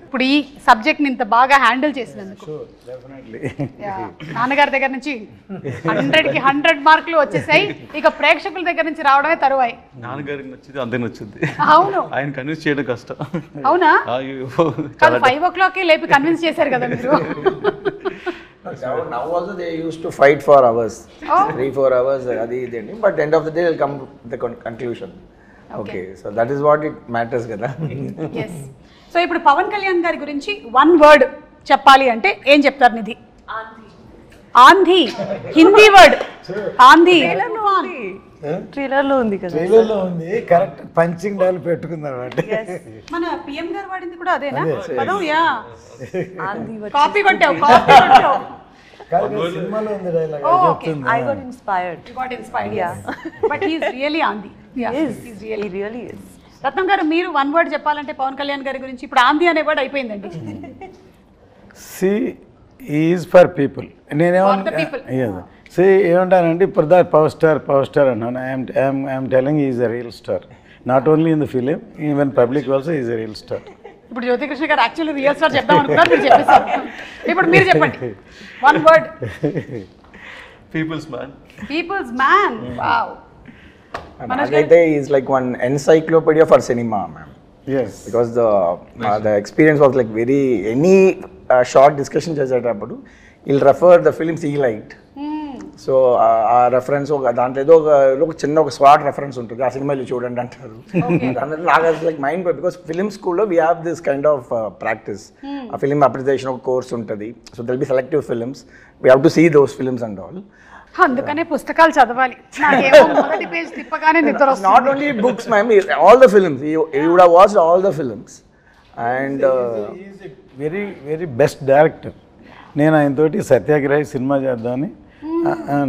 ఇప్పుడు ఈ సబ్జెక్ట్ని ఇంత బాగా హ్యాండిల్ చేసినందుకు డెఫినెట్లీ. Yeah. నాన్నగారి దగ్గర నుంచి 100కి 100 మార్కులు వచ్చేసాయి. ఇక ప్రేక్షకుల దగ్గర నుంచి రావడమే తరువాయి. నాన్నగారికి నచ్చింది అందరికి నచ్చింది. అవును. ఆయన కన్విన్స్ చేయడం కష్టం. అవునా? అయ్యో, కాదు 5 o'clock లేపి కన్విన్స్ చేశారు కదా మీరు. Now also they used to fight for hours, Oh. 3-4 hours. But end of the day they'll come to the conclusion. Okay, so that is what it matters, kada. Yes. So ఇప్పుడు పవన్ కళ్యాణ్ గారి గురించి 1 word చెప్పాలి అంటే ఏం చెప్తారు నిధి? ఆంధీ. Hindi word ఆంధీ. Trailer లో ఉంది కదా. ట్రైలర్లో ఉంది, కరెక్ట్ పంచింగ్ డైల్ పెట్టుకున్నారు అంటే. మన పిఎం గారు వాడింది కూడా అదేనా పదం? యా, ఆంధీ కాపీ కొట్టావు, కాపీ కొట్టావు. కాదు, సినిమాలో ఉంది dialogue Oh, okay. I got inspired. You got inspired. Yeah. But he is really ఆంధీ. Yeah, He is. he's really. He really is. రత్నం గారు మీరు 1 word చెప్పాలంటే పవన్ కళ్యాణ్ గారి గురించి ఇప్పుడు ఆంధీ అనే వర్డ్ అయిపోయిందండి. She is for people. For the people. See ఏమంటానంటే ఇప్పుడు దా పవర్ స్టార్ అన్నాను. I'm telling is a real star, not only in the film, even public also is a real star. ఇప్పుడు జ్యోతికృష్ణ గారు యాక్చువల్లీ రియల్ స్టార్ చెప్దాం అనుకున్నారు, మీరు చెప్పేశారు. ఇప్పుడు మీరు చెప్పండి 1 word. Peoples man. Peoples man. Wow. Naagaite is like one encyclopedia for cinema, ma'am. Yes. Because the experience was like very, any short discussion చేసేటప్పుడు he'll refer the films he liked. So ఆ reference దాంట్లో ఏదో ఒక చిన్న ఒక swat reference ఉంటుంది, ఆ సినిమాలు చూడండి అంటారు. దాంట్లో నాకు లైక్ మైండ్, బికాస్ ఫిలిం స్కూల్లో we have this kind of practice. ఆ ఫిలిం అప్రిసియేషన్ ఒక కోర్స్ ఉంటుంది. So they'll be selective films, we have to see those films and all. అందుకనే పుస్తకాలు చదవాలి. నాకేమో మొదటి పేజ్ తిప్పగానే నిద్ర వస్తుంది. Not only books, ma'am, all the films. You would have watched all the films. And is very very best director. నేను ఆయనతోటి Satyagrahi cinema చేద్దామని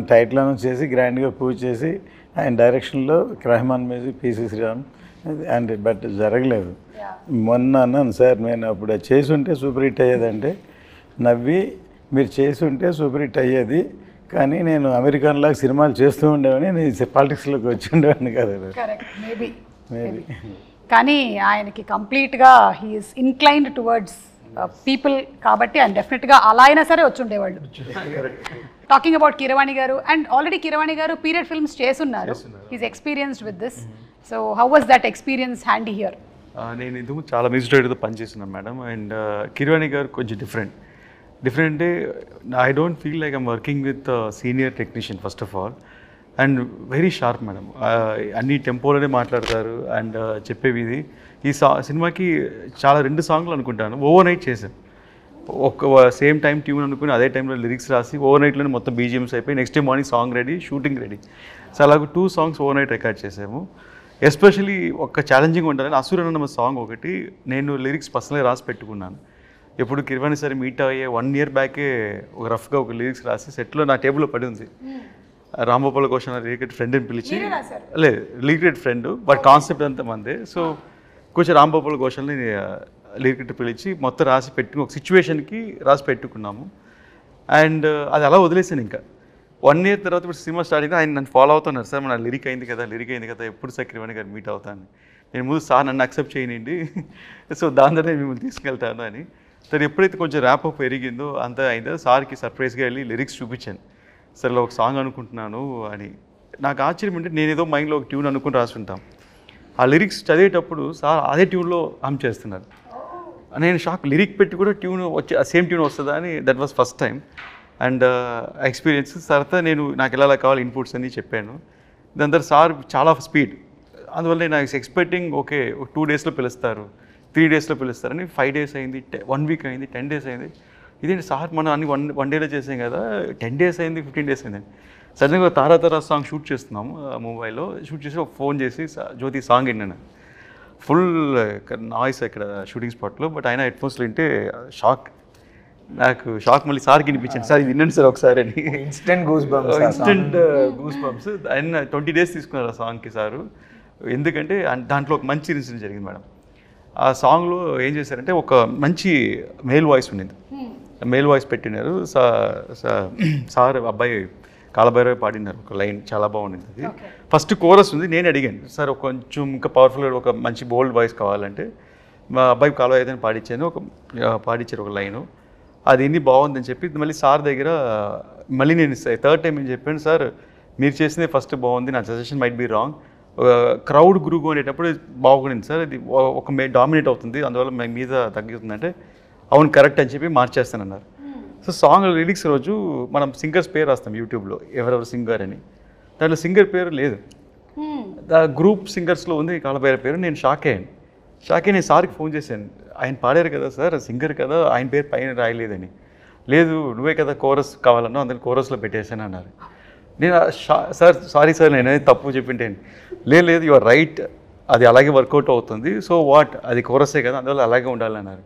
టైటిల్ అనౌన్స్ చేసి గ్రాండ్గా పూజ చేసి ఆయన డైరెక్షన్లో Rahman music, P C Sreeram and but జరగలేదు. మొన్న అన్నాను సార్, నేను అప్పుడు అది చేసి ఉంటే సూపర్ హిట్ అయ్యేదంటే నవ్వి, మీరు చేసి ఉంటే సూపర్ హిట్ అయ్యేది, కానీ నేను అమెరికన్లాగా సినిమాలు చేస్తూ ఉండేవాడిని, నేను పాలిటిక్స్లోకి వచ్చి ఉండేవాడిని కదా. Correct, maybe. మేబీ. కానీ ఆయనకి కంప్లీట్గా హీఈస్ ఇన్క్లైన్డ్ టువర్డ్స్ పీపుల్ కాబట్టి ఆయన డెఫినెట్గా అలా అయినా సరే వచ్చి ఉండేవాళ్ళు. టాకింగ్ అబౌట్ కీరవాణి గారు, and already Keeravani garu period films చేస్తున్నారు. He's experienced with this. So how was that experience handy here? నేను ఇందుకు చాలా మ్యూజిక్ డైరెక్టర్తో పనిచేస్తున్నాను మేడం. అండ్ కిరవాణి గారు కొంచెం డిఫరెంట్ అంటే I don't feel like I'm working with senior technician first of all. And very sharp madam, అన్ని టెంపోలోనే మాట్లాడతారు. And చెప్పేవి ఇది ఈ సినిమాకి చాలా 2 సాంగ్లు అనుకుంటాను ఓవర్ నైట్ చేశాను. ఒక సేమ్ టైం ట్యూన్ అనుకుని అదే టైంలో లిరిక్స్ రాసి ఓవర్ నైట్లోనే మొత్తం బీజిఎమ్స్ అయిపోయి next day morning song ready, shooting ready. So అలాగ 2 songs ఓవర్ నైట్ రికార్డ్ చేసాము. ఎస్పెషలీ ఒక ఛాలెంజింగ్ ఉండాలని అసురన్న సాంగ్ ఒకటి నేను లిరిక్స్ పర్సనల్గా రాసి పెట్టుకున్నాను. ఎప్పుడు కిరవాణి సరే మీట్ అయ్యే 1 year బ్యాకే ఒక రఫ్గా ఒక లిరిక్స్ రాసి సెట్లో నా టేబుల్లో పడి ఉంది. రాంగోపాల్ ఘోష్ లిరికెట్ ఫ్రెండ్ అని పిలిచి, లేదు లిరికెట్ ఫ్రెండ్ బట్ కాన్సెప్ట్ అంతా మందే. సో కొంచెం రాంగోపాల్ ఘోష్ని లిరికెట్ పిలిచి మొత్తం రాసి పెట్టుకుని ఒక సిచ్యువేషన్కి రాసి పెట్టుకున్నాము. అండ్ అది అలా వదిలేసాను. ఇంకా 1 year తర్వాత ఇప్పుడు సినిమా స్టార్ట్ అయితే ఆయన నన్ను ఫాలో అవుతున్నారు, సార్ మన లిరిక్ అయింది కదా ఎప్పుడు సార్ కిరవాణి గారు మీట్ అవుతాను. నేను ముందు సార్ నన్ను అక్సెప్ట్ చేయనండి, సో దాని ద్వారా నేను మిమ్మల్ని తీసుకెళ్తాను అని. సరే ఎప్పుడైతే కొంచెం ర్యాప్ అప్ పెరిగిందో అంతా అయిందో సార్కి సర్ప్రైజ్గా వెళ్ళి లిరిక్స్ చూపించాను. సరే ఒక సాంగ్ అనుకుంటున్నాను అని. నాకు ఆశ్చర్యం అంటే నేను ఏదో మైండ్లో ఒక ట్యూన్ అనుకుని రాసుంటాం, ఆ లిరిక్స్ చదివేటప్పుడు సార్ అదే ట్యూన్లో హమ్ చేస్తున్నారు. నేను షాక్, లిరిక్ పెట్టి కూడా ట్యూన్ వచ్చే సేమ్ ట్యూన్ వస్తుందా అని. That was first time. And experience తర్వాత నాకు ఎలా కావాలి ఇన్పుట్స్ అని చెప్పాను. దాని తర్వాత సార్ చాలా స్పీడ్, అందువల్ల నేను ఎక్స్పెక్టింగ్ ఓకే 2 డేస్లో పిలుస్తారు, 3 డేస్లో పిలుస్తారని 5 డేస్ అయింది, 1 వీక్ అయింది, 10 డేస్ అయింది. ఇదేంటి సార్ మనం అన్ని వన్ డేలో చేసాం కదా, 10 డేస్ అయింది, 15 డేస్ అయిందండి. సడన్గా తారా సాంగ్ షూట్ చేస్తున్నాము ముంబైలో. షూట్ చేసి ఫోన్ చేసి జ్యోతి సాంగ్ విన్నాను. ఫుల్ నాయిస్ ఇక్కడ షూటింగ్ స్పాట్లో, బట్ ఆయన హెడ్ ఫోన్స్లో వింటే నాకు షాక్. మళ్ళీ సార్కి వినిపించాను, సార్ ఇది వినండి సార్ ఒకసారి అని. Instant goose bumps. ఆయన 20 డేస్ తీసుకున్నారు ఆ సాంగ్కి సారు. ఎందుకంటే దాంట్లో ఒక మంచి ఇన్సిడెంట్ జరిగింది మేడం. ఆ సాంగ్లో ఏం చేశారంటే ఒక మంచి మేల్ వాయిస్ ఉండింది, మేల్ వాయిస్ పెట్టినారు. సార్ అబ్బాయి కాలభైరవ పాడినారు ఒక లైన్, చాలా బాగుండింది అది. ఫస్ట్ కోరస్ ఉంది, నేను అడిగాను సార్ కొంచెం ఇంకా పవర్ఫుల్గా ఒక మంచి బోల్డ్ వాయిస్ కావాలంటే మా అబ్బాయి కాలభైరవ పాడించాను, పాడించారు ఒక లైను. అది ఎన్ని బాగుందని చెప్పి మళ్ళీ సార్ దగ్గర మళ్ళీ నేను 3rd టైం ఏం చెప్పాను, సార్ మీరు చేసిందే ఫస్ట్ బాగుంది, నా suggestion might be wrong, crowd గురుగు అనేటప్పుడు బాగుండింది సార్, ఇది ఒక డామినేట్ అవుతుంది, అందువల్ల మీద తగ్గుతుందంటే అవును కరెక్ట్ అని చెప్పి మార్చేస్తానన్నారు. సో సాంగ్ లిరిక్స్ రోజు మనం సింగర్స్ పేరు రాస్తాం యూట్యూబ్లో, ఎవరెవరు సింగర్ అని. దాంట్లో సింగర్ పేరు లేదు, గ్రూప్ సింగర్స్లో ఉంది కాలభైరవ పేరు. నేను షాక్ అయ్యి నేను సార్కి ఫోన్ చేశాను, ఆయన పాడారు కదా సార్, సింగర్ కదా, ఆయన పేరు పైన రాయలేదని. లేదు నువ్వే కదా కోరస్ కావాలన్నా, అందులో కోరస్లో పెట్టేశాను అన్నారు. నేను సార్ సారీ సార్ నేను తప్పు చెప్పింటాను. లేదు యువర్ రైట్, అది అలాగే వర్కౌట్ అవుతుంది, సో వాట్ అది కోరసే కదా, అందువల్ల అలాగే ఉండాలన్నారు.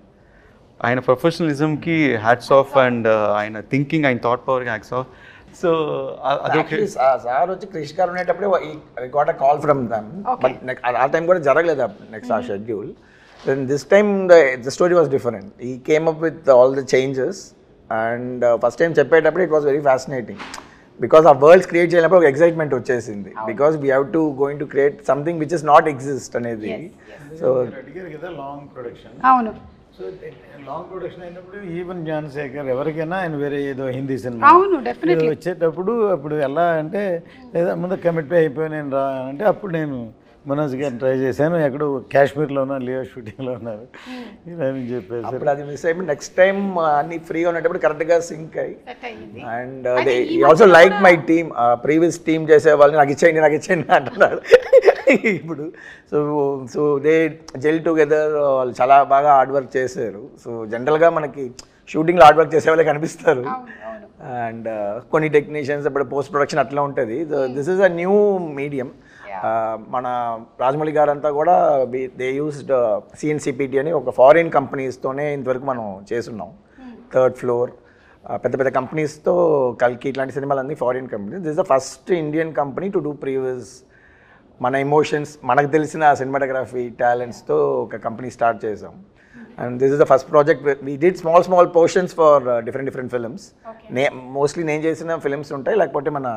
ఆయన ప్రొఫెషనలిజంకి హ్యాట్స్ ఆఫ్, అండ్ ఆయన థింకింగ్, ఆయన థాట్ పవర్కి హ్యాట్స్ ఆఫ్. సో అదొకే. సార్ వచ్చి క్రిష్ గారు ఉండేటప్పుడే got a call from them, but ఆ టైం కూడా జరగలేదు నెక్స్ట్ ఆ schedule. This time the story was different. He came up with all the changes, and first time చెప్పేటప్పుడు it was very fascinating, because ఆ worlds create చేయనప్పుడు ఒక excitement వచ్చేసింది, because we have to going to create something which is not exist అనేది. So అడిగారు కదా long production. అవును. So long production అయినప్పుడు ఈవెన్ జ్ఞానశేఖర్ ఎవరికైనా ఆయన వేరే ఏదో హిందీ సినిమా అవును డెఫినెట్లీ వచ్చేటప్పుడు అప్పుడు ఎలా అంటే లేదా ముందు కమిట్ అయిపోయి నేను రా అంటే అప్పుడు నేను మనోజ్ గారిని ట్రై చేశాను, ఎక్కడో కాశ్మీర్లో ఉన్నారు, లియో షూటింగ్లో ఉన్నారు ఇలా అని చెప్పేసి. అప్పుడు అది మిస్ అయిపోయి నెక్స్ట్ టైం అన్ని ఫ్రీగా ఉన్నప్పుడు కరెక్ట్గా సింక్ అయ్యి, and they also like my team, previous team చేసే వాళ్ళని నాకు ఇచ్చేయండి అంటున్నారు ఇప్పుడు. సో దే జెల్ టుగెదర్, వాళ్ళు చాలా బాగా హార్డ్ వర్క్ చేశారు. సో జనరల్గా మనకి షూటింగ్లో హార్డ్ వర్క్ చేసే వాళ్ళే కనిపిస్తారు, అండ్ కొన్ని టెక్నీషియన్స్ ఇప్పుడు పోస్ట్ ప్రొడక్షన్ అట్లా ఉంటుంది. This is a new medium. మన రాజమౌళి గారు అంతా కూడా దే యూస్డ్ CNCPT అని ఒక ఫారిన్ కంపెనీస్తోనే ఇంతవరకు మనం చేస్తున్నాం. 3rd ఫ్లోర్ పెద్ద పెద్ద కంపెనీస్తో, కల్కి ఇట్లాంటి సినిమాలన్నీ foreign companies. This is the first Indian company to do previous మన ఎమోషన్స్, మనకు తెలిసిన సినిమాటోగ్రఫీ టాలెంట్స్తో ఒక కంపెనీ స్టార్ట్ చేసాం. And this is the first project. We did small portions for different films. Mostly నేను చేసిన ఫిల్మ్స్ ఉంటాయి, లేకపోతే మన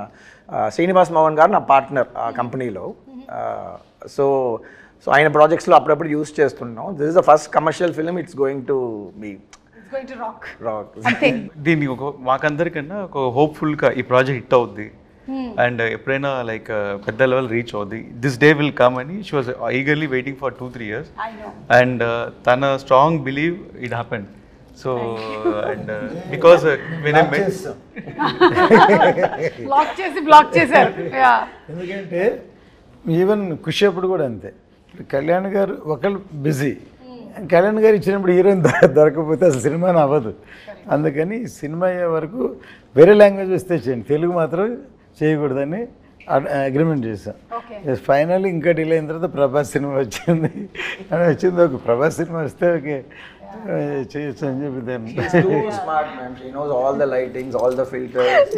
శ్రీనివాస్ మోహన్ గారు నా పార్ట్నర్ ఆ కంపెనీలో. సో ఆయన ప్రాజెక్ట్స్లో అప్పుడప్పుడు యూస్ చేస్తున్నాం. This is the first commercial film, it's going to be rock. దీన్ని మాకందరికన్నా ఒక హోప్ఫుల్గా ఈ ప్రాజెక్ట్ హిట్ అవుద్ది, అండ్ ఎప్పుడైనా లైక్ పెద్ద లెవెల్ రీచ్ అవుద్ది, దిస్ డే విల్ కమ్ అని she was eagerly waiting for 2-3 years, and తన strong believe it happened. So and because block చేశారు. ఎందుకంటే ఈవెన్ ఖుషి అప్పుడు కూడా అంతే, కళ్యాణ్ గారు ఒకళ్ళు బిజీ, కళ్యాణ్ గారు ఇచ్చినప్పుడు హీరోయిన్ దొరకకపోతే అసలు సినిమాని అవ్వదు. అందుకని సినిమా అయ్యే వరకు వేరే లాంగ్వేజ్ వస్తే చేయండి, తెలుగు మాత్రం చేయకూడదని అగ్రిమెంట్ చేశాం. ఫైనల్ ఇంకా డిలే అయిన తర్వాత ప్రభాస్ సినిమా వచ్చింది అని వచ్చింది. ఒక ప్రభాస్ సినిమా వస్తే ఓకే చేయొచ్చు అని చెప్పి దాన్ని. Too smart, ma'am. She knows all the lightings, all the filters.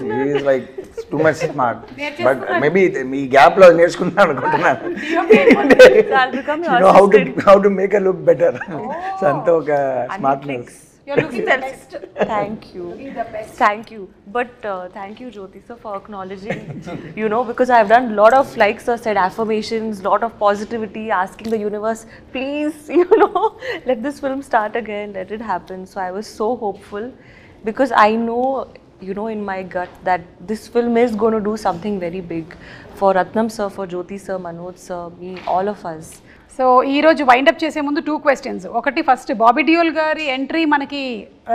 She is like too much smart. But maybe me gap lo నేర్చుకున్నాను అనుకుంటున్నాను. You know how to make her look better. So అంతా ఒక smartness. You're looking the best. Thank you. The best. Thank you. But thank you, Jyoti sir, for acknowledging, because I've done a lot of, like sir said, affirmations, lot of positivity, asking the universe, please, let this film start again, let it happen. So I was so hopeful, because I know, in my gut that this film is going to do something very big for Ratnam sir, for Jyoti sir, Manoj sir, me, all of us. So ఈరోజు wind up చేసే ముందు 2 questions. ఒకటి, first Bobby Deol గారి entry మనకి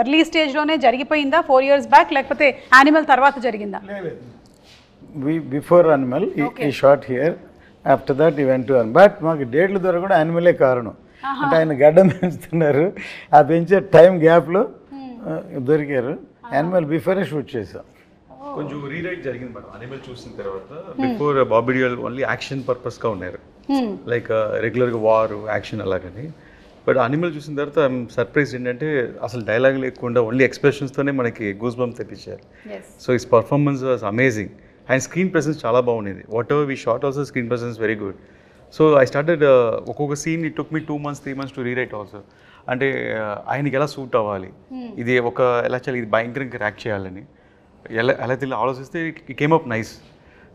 early స్టేజ్లోనే జరిగిపోయిందా 4 years back, లేకపోతే animal తర్వాత జరిగిందా? బిఫోర్ అనిమల్ ఈ షార్ట్ హియర్, ఆఫ్టర్ దట్ ఈ వెంట్ టు అనిమల్. బట్ మాకు డేట్ల ద్వారా కూడా యానిమలే కారణం. అంటే ఆయన గడ్డం పెంచుతున్నారు, ఆ పెంచే టైం గ్యాప్లో దొరికారు. యానిమల్ బిఫోరే షూట్ చేసాం. కొంచెం రీరైట్ జరిగింది మేడం అనిమల్ చూసిన తర్వాత. Before Bobby Deol only action పర్పస్గా ఉన్నారు, లైక్ రెగ్యులర్గా వార్ యాక్షన్ అలాగని. బట్ అనిమల్ చూసిన తర్వాత ఐఎమ్ సర్ప్రైజ్ ఏంటంటే అసలు డైలాగ్ లేకుండా ఓన్లీ ఎక్స్ప్రెషన్స్తోనే మనకి గూస్ బంప్ తెప్పించారు. So his performance was amazing and screen presence చాలా బాగుండేది. Whatever we shot also screen presence very good. So I started ఒక్కొక్క scene it took me 2 months 3 months to rewrite also. అంటే ఆయనకి ఎలా suit అవ్వాలి, ఇది ఎలా చేయాలి, ఇది భయంకరంగా యాక్ట్ చేయాలని ఎలా తెలియదు ఆలోచిస్తే it came up nice.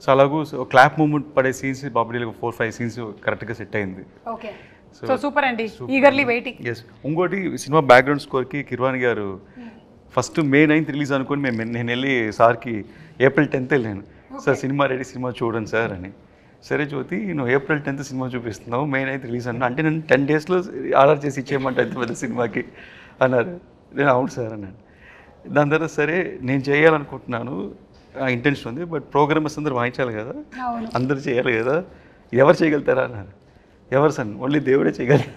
So అలాగూ క్లాప్ మూమెంట్ పడే సీన్స్ బాబుడీలకు 4-5 scenes కరెక్ట్గా సెట్ అయింది. ఓకే, సో సూపర్ అండి, ఈగర్లీ వెయిటింగ్. ఎస్, ఇంకోటి సినిమా బ్యాక్గ్రౌండ్ స్కోర్కి కిర్వాణి గారు ఫస్ట్ May 9th రిలీజ్ అనుకుని నేను వెళ్ళి సార్కి April 10th వెళ్ళాను. సార్ సినిమా రెడీ, సినిమా చూడండి సార్ అని. సరే జ్యోతి, నువ్వు April 10th సినిమా చూపిస్తున్నావు, May 9th రిలీజ్ అన్నా, అంటే నేను 10 daysలో ఆర్డర్ చేసి ఇచ్చేయమంటే ఎంత పెద్ద సినిమాకి అన్నారు. నేను అవును సార్ అన్నాను. దాని తర్వాత సరే నేను చేయాలనుకుంటున్నాను, ఇంటెన్షన్ ఉంది, బట్ ప్రోగ్రామర్స్ అందరూ వాయించాలి కదా, అందరూ చేయాలి కదా, ఎవరు చేయగలుగుతారా అన్నారు. ఎవరు సార్, ఓన్లీ దేవుడే చేయగలరు.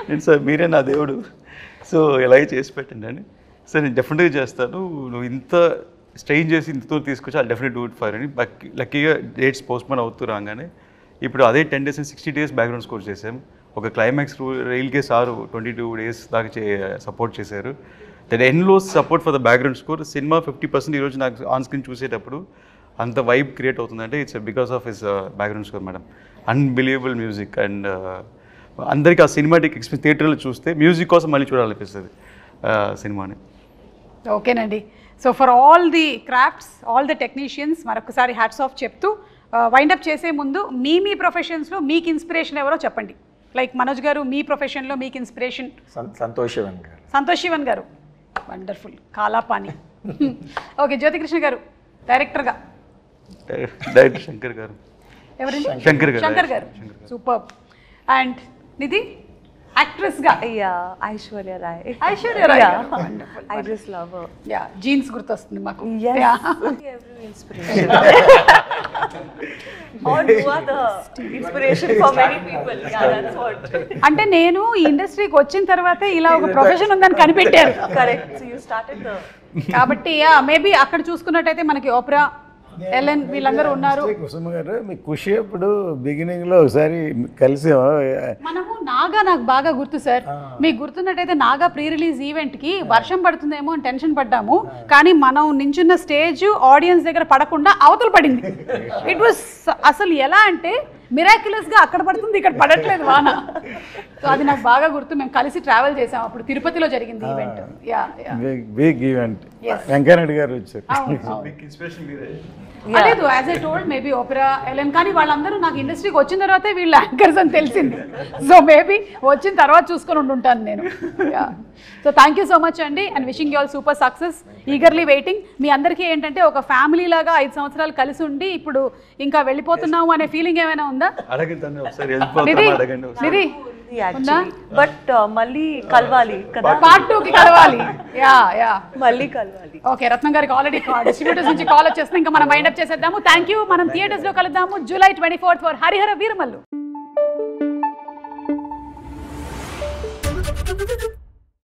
నేను సార్ మీరే నా దేవుడు, సో ఎలాగే చేసి పెట్టండి అని. సార్ నేను డెఫినెట్గా చేస్తాను, నువ్వు ఇంత స్ట్రెయిన్ చేసి ఇంతతో తీసుకొచ్చి అది డెఫినెట్ డూ ఇట్ ఫర్ అని. లక్కీగా డేట్స్ పోస్ట్పోన్ అవుతూ రాగానే ఇప్పుడు అదే 10 days and 60 days background score చేసాం. ఒక క్లైమాక్స్ రైల్కే సారు 22 days దాకా సపోర్ట్ చేశారు. That endless support for the background score. Cinema 50% ఈరోజు నాకు ఆన్ స్క్రీన్ చూసేటప్పుడు అంత వైబ్ క్రియేట్ అవుతుందంటే it's because of his background score madam. Unbelievable music and అందరికీ ఆ సినిమాటిక్ ఎక్స్పీరియన్స్ థియేటర్లో చూస్తే మ్యూజిక్ కోసం మళ్ళీ చూడాలనిపిస్తుంది సినిమాని. ఓకేనండి, so for all the crafts, all the technicians మరొకసారి హ్యాట్స్ ఆఫ్ చెప్తూ వైండప్ చేసే ముందు మీ ప్రొఫెషన్స్లో మీకు ఇన్స్పిరేషన్ ఎవరో చెప్పండి. లైక్ మనోజ్ గారు, మీ ప్రొఫెషన్లో మీకు ఇన్స్పిరేషన్? సంతోష్ శివన్ గారు, వండర్ఫుల్, కాలాపాని. ఓకే, జ్యోతికృష్ణ గారు డైరెక్టర్గా? డైరెక్టర్ శంకర్ గారు. ఎవరండి? శంకర్ గారు. సూపర్. అండ్ నిధి యాక్ట్రెస్గా? Aishwarya Rai. Aishwarya Rai, I just love her. Yeah, Jeans గుర్తొస్తుంది మాకు. Every inspiration. Or you are the inspiration for many people. Yeah, that's what. అంటే నేను ఈ ఇండస్ట్రీకి వచ్చిన తర్వాతే ఇలా ఒక ప్రొఫెషన్ ఉందని కనిపెట్టారు. Correct. So you started the. కాబట్టి మేబీ అక్కడ చూసుకున్నట్టయితే మనకి ఓప్రా, ఎలెన్ వీళ్ళందరూ ఉన్నారు. కుసుమ గారు, మీ ఖుషి అప్పుడు బిగినింగ్లో ఒకసారి కలిసామా? మనము నాగా, నాకు బాగా గుర్తు సార్, మీకు గుర్తున్నట్టయితే నాగా ప్రీ రిలీజ్ ఈవెంట్కి వర్షం పడుతుందేమో అని టెన్షన్ పడ్డాము, కానీ మనం నించున్న స్టేజ్ ఆడియన్స్ దగ్గర పడకుండా అవతల పడింది. ఇట్ వాస్ అసలు ఎలా అంటే మిరాక్యులస్గా అక్కడ పడుతుంది, ఇక్కడ పడట్లేదు వాన. సో అది నాకు బాగా గుర్తు. మేము కలిసి ట్రావెల్ చేసాం, అప్పుడు తిరుపతిలో జరిగింది ఈవెంట్. Big event. వెంకయ్యనాయుడు గారు వచ్చారు. లేదు, as I told, maybe Opera, Ellen, కానీ వాళ్ళందరూ నాకు ఇండస్ట్రీకి వచ్చిన తర్వాతే వీళ్ళు యాంకర్స్ అని తెలిసింది. సో మేబీ వచ్చిన తర్వాత చూసుకొని ఉంటుంటాను నేను. So thank you so much అండి, and wishing you all super success. Eagerly waiting. మీ అందరికీ ఏంటంటే ఒక ఫ్యామిలీ లాగా 5 సంవత్సరాలు కలిసి ఉండి ఇప్పుడు ఇంకా వెళ్ళిపోతున్నాము అనే ఫీలింగ్ ఏమైనా ఉందా? నిధి బట్ మళ్ళీ కలవాలి కదా, Part 2కి కలవాలి. మళ్ళీ కలవాలి. ఓకే, రత్నం గారికి ఆల్రెడీ డిస్ట్రిబ్యూటర్స్ నుంచి కాల్ వచ్చేస్తే ఇంకా మనం వైండప్ చేసేద్దాము. Thank you. మనం థియేటర్స్ లో కలుద్దాము July 24th for Harihara Veeramallu.